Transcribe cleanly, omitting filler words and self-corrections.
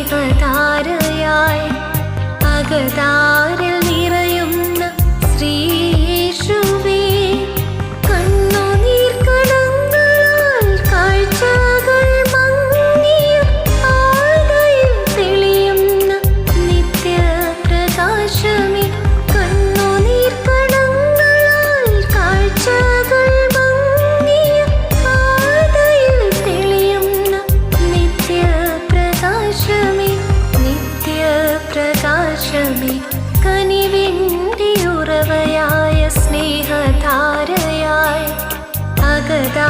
സ്നേഹധാരയായി അകതാരിൽ നിറയുന്ന ശ്രീയേശുവേ, കണ്ണുനീർ കണങ്ങളാൽ കാഴ്ചകൾ മങ്ങിയ ആഴയിൽ തെളിയുന്ന നിത്യപ്രകാശമേ, കണ്ണുനീർ കണങ്ങളാൽ കാഴ്ചകൾ മങ്ങിയ ആഴയിൽ തെളിയുന്ന നിത്യപ്രകാശമേ, നിത്യപ്രകാശമേ, കനിവിൻ്റെ ഉറവയായ സ്നേഹധാരയായി അകതാ